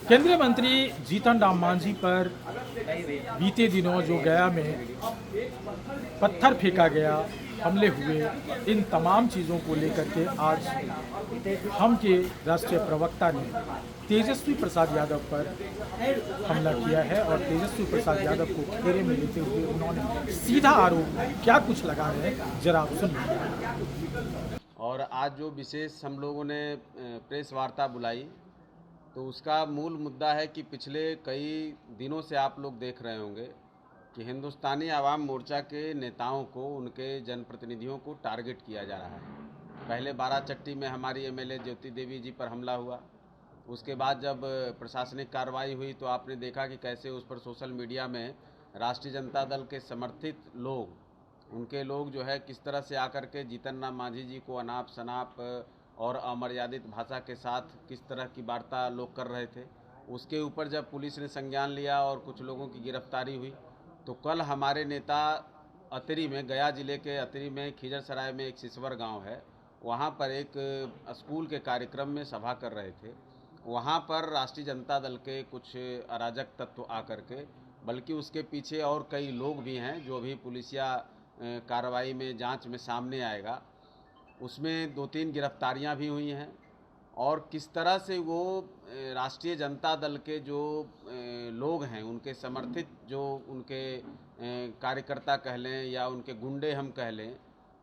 केंद्रीय मंत्री जीतन राम मांझी पर बीते दिनों जो गया में पत्थर फेंका गया, हमले हुए, इन तमाम चीज़ों को लेकर के आज हम के राष्ट्रीय प्रवक्ता ने तेजस्वी प्रसाद यादव पर हमला किया है और तेजस्वी प्रसाद यादव को घेरे में लेते हुए उन्होंने सीधा आरोप क्या कुछ लगा है, जरा आप सुनिए। और आज जो विशेष हम लोगों ने प्रेस वार्ता बुलाई तो उसका मूल मुद्दा है कि पिछले कई दिनों से आप लोग देख रहे होंगे कि हिंदुस्तानी आवाम मोर्चा के नेताओं को, उनके जनप्रतिनिधियों को टारगेट किया जा रहा है। पहले बाराचट्टी में हमारी एमएलए ज्योति देवी जी पर हमला हुआ। उसके बाद जब प्रशासनिक कार्रवाई हुई तो आपने देखा कि कैसे उस पर सोशल मीडिया में राष्ट्रीय जनता दल के समर्थित लोग, उनके लोग जो है किस तरह से आकर के जीतन राम मांझी जी को अनाप शनाप और अमर्यादित भाषा के साथ किस तरह की वार्ता लोग कर रहे थे। उसके ऊपर जब पुलिस ने संज्ञान लिया और कुछ लोगों की गिरफ्तारी हुई तो कल हमारे नेता अतरी में, गया जिले के अतरी में खिजरसराय में एक सिसवर गांव है, वहां पर एक स्कूल के कार्यक्रम में सभा कर रहे थे। वहां पर राष्ट्रीय जनता दल के कुछ अराजक तत्व आकर के, बल्कि उसके पीछे और कई लोग भी हैं जो भी पुलिसिया कार्रवाई में, जांच में सामने आएगा, उसमें 2-3 गिरफ्तारियां भी हुई हैं। और किस तरह से वो राष्ट्रीय जनता दल के जो लोग हैं, उनके समर्थित जो उनके कार्यकर्ता कह लें या उनके गुंडे हम कह लें,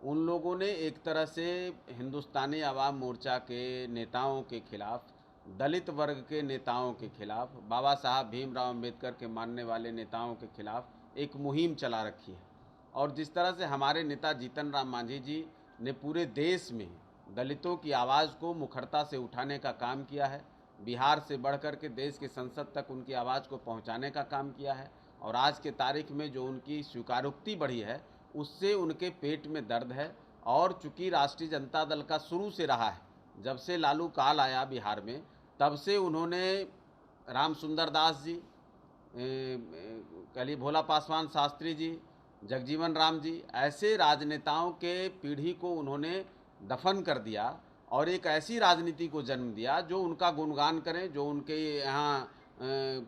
उन लोगों ने एक तरह से हिंदुस्तानी आवाम मोर्चा के नेताओं के खिलाफ, दलित वर्ग के नेताओं के खिलाफ, बाबा साहब भीमराव अंबेडकर के मानने वाले नेताओं के खिलाफ एक मुहिम चला रखी है। और जिस तरह से हमारे नेता जीतन राम मांझी जी ने पूरे देश में दलितों की आवाज़ को मुखरता से उठाने का काम किया है, बिहार से बढ़कर के देश की संसद तक उनकी आवाज़ को पहुंचाने का काम किया है। और आज के तारीख में जो उनकी स्वीकारोक्ति बढ़ी है, उससे उनके पेट में दर्द है। और चूँकि राष्ट्रीय जनता दल का शुरू से रहा है, जब से लालू काल आया बिहार में, तब से उन्होंने राम सुंदर दास जी, कली भोला पासवान शास्त्री जी, जगजीवन राम जी, ऐसे राजनेताओं के पीढ़ी को उन्होंने दफन कर दिया और एक ऐसी राजनीति को जन्म दिया जो उनका गुणगान करे, जो उनके यहाँ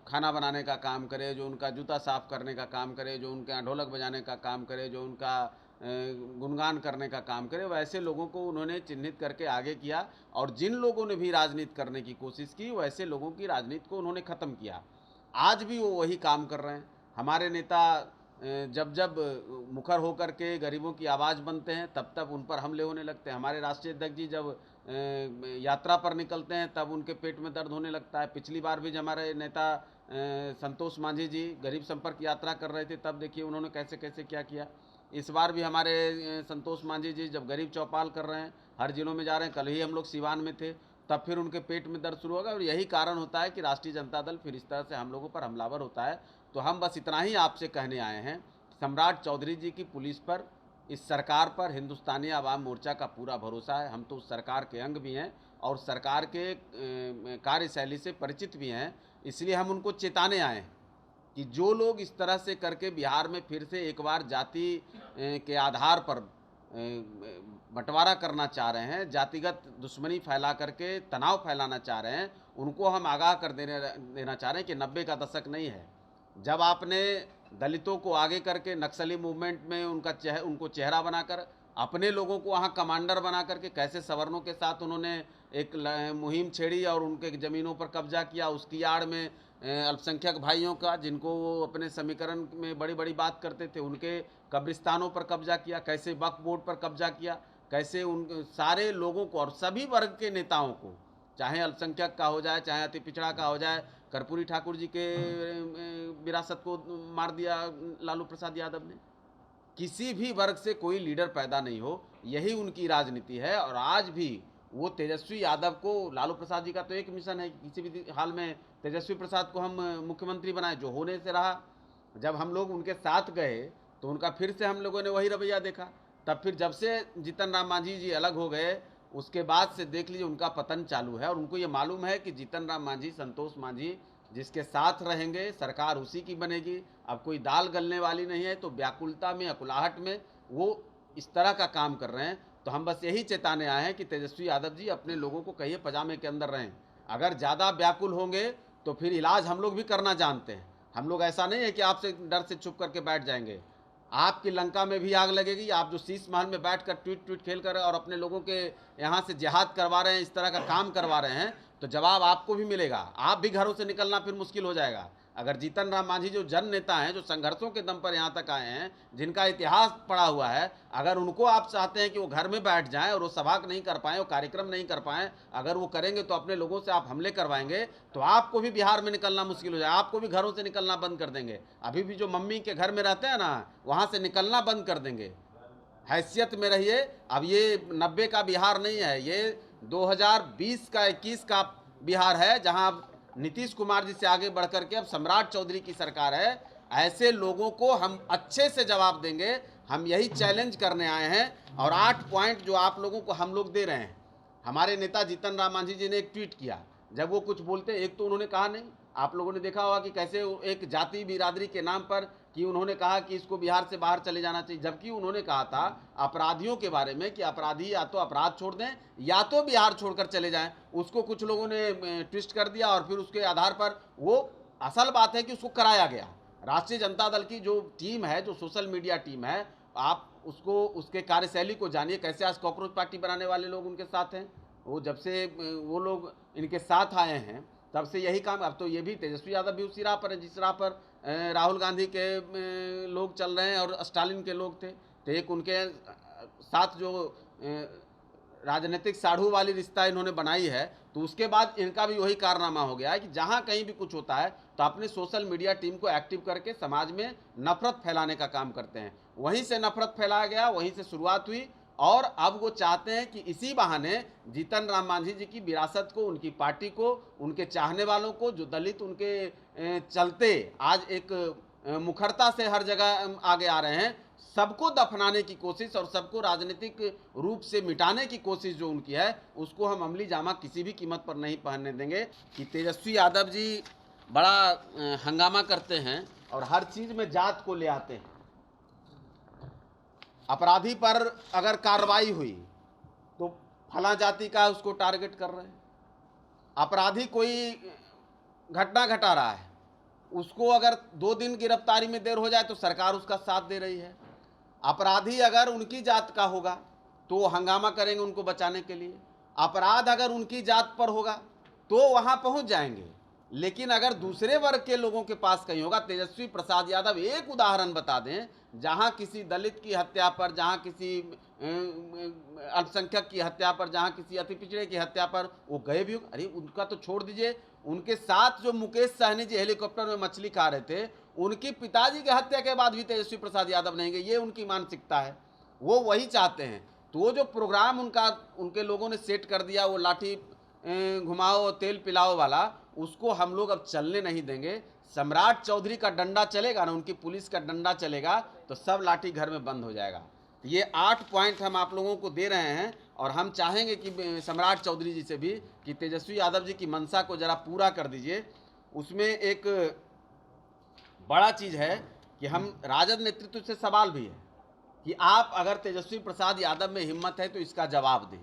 खाना बनाने का काम करे, जो उनका जूता साफ करने का काम करे, जो उनके यहाँ ढोलक बजाने का काम करे, जो उनका गुणगान करने का काम करे, वैसे लोगों को उन्होंने चिन्हित करके आगे किया। और जिन लोगों ने भी राजनीति करने की कोशिश की, वैसे लोगों की राजनीति को उन्होंने ख़त्म किया। आज भी वो वही काम कर रहे हैं। हमारे नेता जब जब मुखर होकर के गरीबों की आवाज़ बनते हैं, तब तब उन पर हमले होने लगते हैं। हमारे राष्ट्रीय अध्यक्ष जी जब यात्रा पर निकलते हैं, तब उनके पेट में दर्द होने लगता है। पिछली बार भी जब हमारे नेता संतोष मांझी जी गरीब संपर्क यात्रा कर रहे थे, तब देखिए उन्होंने कैसे कैसे क्या किया। इस बार भी हमारे संतोष मांझी जी जब गरीब चौपाल कर रहे हैं, हर जिलों में जा रहे हैं, कल ही हम लोग सिवान में थे, तब फिर उनके पेट में दर्द शुरू होगा। और यही कारण होता है कि राष्ट्रीय जनता दल फिर इस तरह से हम लोगों पर हमलावर होता है। तो हम बस इतना ही आपसे कहने आए हैं, सम्राट चौधरी जी की पुलिस पर, इस सरकार पर हिंदुस्तानी आवाम मोर्चा का पूरा भरोसा है। हम तो उस सरकार के अंग भी हैं और सरकार के कार्यशैली से परिचित भी हैं। इसलिए हम उनको चेताने आए हैं कि जो लोग इस तरह से करके बिहार में फिर से एक बार जाति के आधार पर बंटवारा करना चाह रहे हैं, जातिगत दुश्मनी फैला करके तनाव फैलाना चाह रहे हैं, उनको हम आगाह कर देना चाह रहे हैं कि 90 का दशक नहीं है जब आपने दलितों को आगे करके नक्सली मूवमेंट में उनको चेहरा बनाकर, अपने लोगों को वहाँ कमांडर बना करके कैसे सवर्णों के साथ उन्होंने एक मुहिम छेड़ी और उनके ज़मीनों पर कब्जा किया। उसकी आड़ में अल्पसंख्यक भाइयों का, जिनको वो अपने समीकरण में बड़ी बड़ी बात करते थे, उनके कब्रिस्तानों पर कब्जा किया, कैसे वक्फ बोर्ड पर कब्जा किया, कैसे उन सारे लोगों को और सभी वर्ग के नेताओं को, चाहे अल्पसंख्यक का हो जाए, चाहे अति पिछड़ा का हो जाए, कर्पूरी ठाकुर जी के विरासत को मार दिया लालू प्रसाद यादव ने। किसी भी वर्ग से कोई लीडर पैदा नहीं हो, यही उनकी राजनीति है। और आज भी वो तेजस्वी यादव को, लालू प्रसाद जी का तो एक मिशन है, किसी भी हाल में तेजस्वी प्रसाद को हम मुख्यमंत्री बनाए, जो होने से रहा। जब हम लोग उनके साथ गए तो उनका फिर से हम लोगों ने वही रवैया देखा। तब फिर जब से जीतन राम मांझी जी अलग हो गए, उसके बाद से देख लीजिए उनका पतन चालू है। और उनको ये मालूम है कि जीतन राम मांझी, संतोष मांझी जिसके साथ रहेंगे, सरकार उसी की बनेगी। अब कोई दाल गलने वाली नहीं है। तो व्याकुलता में, अकुलाहट में वो इस तरह का काम कर रहे हैं। तो हम बस यही चेताने आए हैं कि तेजस्वी यादव जी अपने लोगों को कहिए पजामे के अंदर रहें। अगर ज़्यादा व्याकुल होंगे तो फिर इलाज हम लोग भी करना जानते हैं। हम लोग ऐसा नहीं है कि आपसे डर से चुप करके बैठ जाएंगे। आपकी लंका में भी आग लगेगी। आप जो शीश महल में बैठ कर ट्वीट खेल कर और अपने लोगों के यहाँ से जिहाद करवा रहे हैं, इस तरह का काम करवा रहे हैं, तो जवाब आपको भी मिलेगा। आप भी घरों से निकलना फिर मुश्किल हो जाएगा। अगर जीतन राम मांझी जो जन नेता हैं, जो संघर्षों के दम पर यहाँ तक आए हैं, जिनका इतिहास पड़ा हुआ है, अगर उनको आप चाहते हैं कि वो घर में बैठ जाएं और वो सभा नहीं कर पाएँ, वो कार्यक्रम नहीं कर पाएँ, अगर वो करेंगे तो अपने लोगों से आप हमले करवाएंगे, तो आपको भी बिहार में निकलना मुश्किल हो जाए। आपको भी घरों से निकलना बंद कर देंगे। अभी भी जो मम्मी के घर में रहते हैं ना, वहाँ से निकलना बंद कर देंगे। हैसियत में रहिए। अब ये 90 का बिहार नहीं है, ये 2020 का 21 का बिहार है, जहां नीतीश कुमार जी से आगे बढ़कर के अब सम्राट चौधरी की सरकार है। ऐसे लोगों को हम अच्छे से जवाब देंगे। हम यही चैलेंज करने आए हैं। और 8 पॉइंट जो आप लोगों को हम लोग दे रहे हैं। हमारे नेता जीतन राम मांझी जी ने एक ट्वीट किया, जब वो कुछ बोलते हैं, एक तो उन्होंने कहा नहीं, आप लोगों ने देखा होगा कि कैसे एक जाति बिरादरी के नाम पर कि उन्होंने कहा कि इसको बिहार से बाहर चले जाना चाहिए, जबकि उन्होंने कहा था अपराधियों के बारे में कि अपराधी या तो अपराध छोड़ दें या तो बिहार छोड़कर चले जाएं। उसको कुछ लोगों ने ट्विस्ट कर दिया और फिर उसके आधार पर वो असल बात है कि उसको कराया गया। राष्ट्रीय जनता दल की जो टीम है, जो सोशल मीडिया टीम है, आप उसको उसके कार्यशैली को जानिए। कैसे आज कॉकरोच पार्टी बनाने वाले लोग उनके साथ हैं। वो जब से वो लोग इनके साथ आए हैं तब से यही काम। अब तो ये भी तेजस्वी यादव भी उसी राह पर है जिस राह पर राहुल गांधी के लोग चल रहे हैं और स्टालिन के लोग थे। तो एक उनके साथ जो राजनीतिक साढ़ू वाली रिश्ता इन्होंने बनाई है, तो उसके बाद इनका भी वही कारनामा हो गया है कि जहां कहीं भी कुछ होता है तो अपने सोशल मीडिया टीम को एक्टिव करके समाज में नफरत फैलाने का काम करते हैं। वहीं से नफरत फैलाया गया, वहीं से शुरुआत हुई। और अब वो चाहते हैं कि इसी बहाने जीतन राम मांझी जी की विरासत को, उनकी पार्टी को, उनके चाहने वालों को, जो दलित उनके चलते आज एक मुखरता से हर जगह आगे आ रहे हैं, सबको दफनाने की कोशिश और सबको राजनीतिक रूप से मिटाने की कोशिश जो उनकी है, उसको हम अमली जामा किसी भी कीमत पर नहीं पहनने देंगे। कि तेजस्वी यादव जी बड़ा हंगामा करते हैं और हर चीज़ में जात को ले आते हैं। अपराधी पर अगर कार्रवाई हुई तो फला जाति का उसको टारगेट कर रहे हैं। अपराधी कोई घटना घटा रहा है, उसको अगर 2 दिन गिरफ्तारी में देर हो जाए तो सरकार उसका साथ दे रही है। अपराधी अगर उनकी जात का होगा तो वो हंगामा करेंगे उनको बचाने के लिए। अपराध अगर उनकी जात पर होगा तो वहाँ पहुँच जाएंगे। लेकिन अगर दूसरे वर्ग के लोगों के पास कहीं होगा, तेजस्वी प्रसाद यादव एक उदाहरण बता दें जहां किसी दलित की हत्या पर, जहां किसी अल्पसंख्यक की हत्या पर, जहां किसी अति पिछड़े की हत्या पर वो गए भी हो। अरे उनका तो छोड़ दीजिए, उनके साथ जो मुकेश सहनी जी हेलीकॉप्टर में मछली खा रहे थे, उनकी पिताजी की हत्या के बाद भी तेजस्वी प्रसाद यादव नहीं गए। ये उनकी मानसिकता है, वो वही चाहते हैं। तो वो जो प्रोग्राम उनके लोगों ने सेट कर दिया, वो लाठी घुमाओ तेल पिलाओ वाला, उसको हम लोग अब चलने नहीं देंगे। सम्राट चौधरी का डंडा चलेगा ना, उनकी पुलिस का डंडा चलेगा तो सब लाठी घर में बंद हो जाएगा। ये 8 पॉइंट हम आप लोगों को दे रहे हैं और हम चाहेंगे कि सम्राट चौधरी जी से भी कि तेजस्वी यादव जी की मंशा को जरा पूरा कर दीजिए। उसमें एक बड़ा चीज़ है कि हम राजद नेतृत्व से सवाल भी है कि आप अगर तेजस्वी प्रसाद यादव में हिम्मत है तो इसका जवाब दें।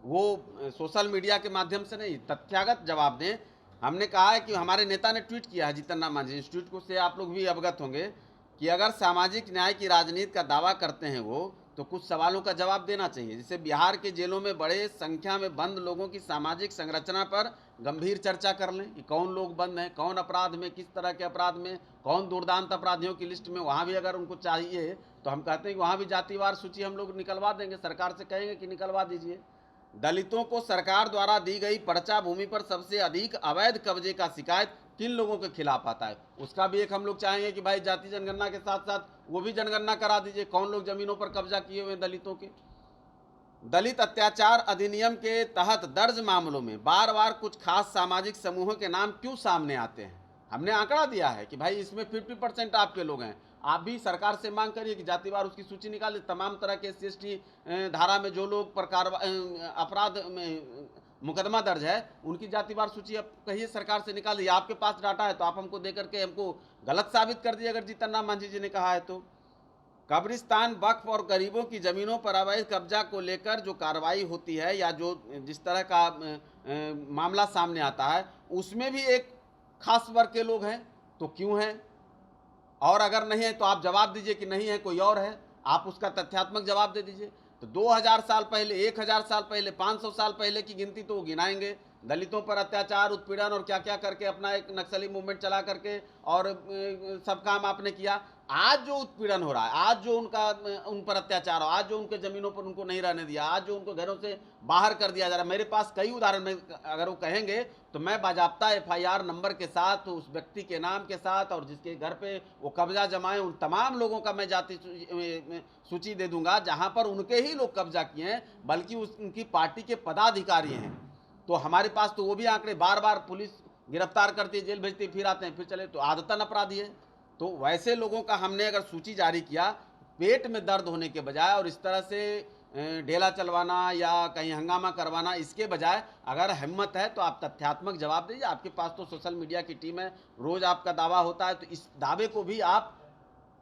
वो सोशल मीडिया के माध्यम से नहीं, तथ्यागत जवाब दें। हमने कहा है कि हमारे नेता ने ट्वीट किया है, जीतन राम मांझी इंस्टीट्यूट को, से आप लोग भी अवगत होंगे कि अगर सामाजिक न्याय की राजनीति का दावा करते हैं वो, तो कुछ सवालों का जवाब देना चाहिए। जैसे बिहार के जेलों में बड़े संख्या में बंद लोगों की सामाजिक संरचना पर गंभीर चर्चा कर लें कि कौन लोग बंद हैं, कौन अपराध में, किस तरह के अपराध में, कौन दुर्दांत अपराधियों की लिस्ट में। वहाँ भी अगर उनको चाहिए तो हम कहते हैं कि वहाँ भी जातिवार सूची हम लोग निकलवा देंगे, सरकार से कहेंगे कि निकलवा दीजिए। दलितों को सरकार द्वारा दी गई पर्चा भूमि पर सबसे अधिक अवैध कब्जे का शिकायत किन लोगों के खिलाफ आता है, उसका भी एक हम लोग चाहेंगे कि भाई जाति जनगणना के साथ साथ वो भी जनगणना करा दीजिए, कौन लोग जमीनों पर कब्जा किए हुए दलितों के। दलित अत्याचार अधिनियम के तहत दर्ज मामलों में बार बार कुछ खास सामाजिक समूहों के नाम क्यों सामने आते हैं। हमने आंकड़ा दिया है कि भाई इसमें 50% आपके लोग हैं। आप भी सरकार से मांग करिए कि जातिवार उसकी सूची निकाले। तमाम तरह के SC/ST धारा में जो लोग पर अपराध में मुकदमा दर्ज है उनकी जातिवार सूची अब कहिए सरकार से निकाल दीजिए। आपके पास डाटा है तो आप हमको दे करके हमको गलत साबित कर दिए अगर जीतन राम मांझी जी ने कहा है तो। कब्रिस्तान, वक्फ और गरीबों की ज़मीनों पर अवैध कब्जा को लेकर जो कार्रवाई होती है या जो जिस तरह का मामला सामने आता है, उसमें भी एक खास वर्ग के लोग हैं। तो क्यों हैं? और अगर नहीं है तो आप जवाब दीजिए कि नहीं है, कोई और है, आप उसका तथ्यात्मक जवाब दे दीजिए। तो 2000 साल पहले, 1000 साल पहले, 500 साल पहले की गिनती तो वो गिनाएंगे। दलितों पर अत्याचार, उत्पीड़न और क्या क्या करके अपना एक नक्सली मूवमेंट चला करके और सब काम आपने किया। आज जो उत्पीड़न हो रहा है, आज जो उन पर अत्याचार हो, आज जो उनके ज़मीनों पर उनको नहीं रहने दिया, आज जो उनको घरों से बाहर कर दिया जा रहा है, मेरे पास कई उदाहरण में अगर वो कहेंगे तो मैं बाजाप्ता FIR नंबर के साथ, उस व्यक्ति के नाम के साथ और जिसके घर पे वो कब्जा जमाए, उन तमाम लोगों का मैं जाति सूची दे दूंगा जहां पर उनके ही लोग कब्जा किए हैं, बल्कि उनकी पार्टी के पदाधिकारी हैं। तो हमारे पास तो वो भी आंकड़े, बार बार पुलिस गिरफ्तार करती है, जेल भेजती है, फिर आते हैं, फिर चले, तो आदतन अपराधी है। तो वैसे लोगों का हमने अगर सूची जारी किया, पेट में दर्द होने के बजाय और इस तरह से ढेला चलवाना या कहीं हंगामा करवाना, इसके बजाय अगर हिम्मत है तो आप तथ्यात्मक जवाब दीजिए। आपके पास तो सोशल मीडिया की टीम है, रोज़ आपका दावा होता है, तो इस दावे को भी आप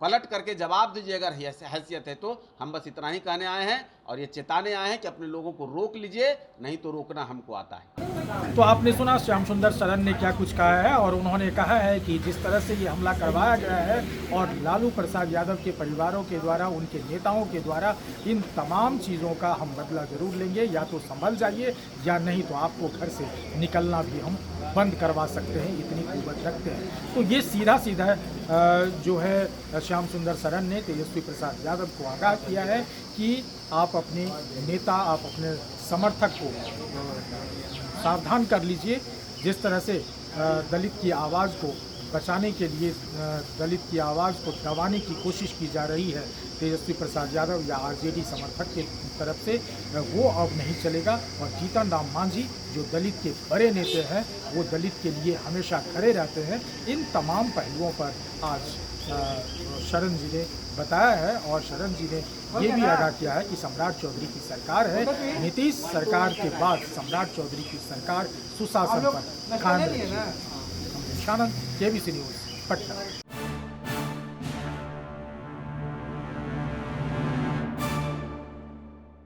पलट करके जवाब दीजिए अगर हैसियत है तो। हम बस इतना ही कहने आए हैं और ये चेताने आए हैं कि अपने लोगों को रोक लीजिए, नहीं तो रोकना हमको आता है। तो आपने सुना श्याम सुंदर शरण ने क्या कुछ कहा है, और उन्होंने कहा है कि जिस तरह से ये हमला करवाया गया है और लालू प्रसाद यादव के परिवारों के द्वारा, उनके नेताओं के द्वारा, इन तमाम चीज़ों का हम बदला ज़रूर लेंगे। या तो संभल जाइए या नहीं तो आपको घर से निकलना भी हम बंद करवा सकते हैं, इतनी कुव्वत रखते हैं। तो ये सीधा सीधा जो है श्याम सुंदर शरण ने तेजस्वी प्रसाद यादव को आगाह किया है कि आप अपने नेता, आप अपने समर्थक को सावधान कर लीजिए। जिस तरह से दलित की आवाज़ को बचाने के लिए, दलित की आवाज़ को दबाने की कोशिश की जा रही है तेजस्वी प्रसाद यादव या RJD समर्थक के तरफ से, वो अब नहीं चलेगा। और जीतन राम मांझी जो दलित के बड़े नेता हैं, वो दलित के लिए हमेशा खड़े रहते हैं। इन तमाम पहलुओं पर आज शरण जी ने बताया है, और शरण जी ने ये भी आगाह किया है कि सम्राट चौधरी की सरकार है, नीतीश सरकार के बाद सम्राट चौधरी की सरकार सुशासन पर कायम रहेगी। KBC news, Patna.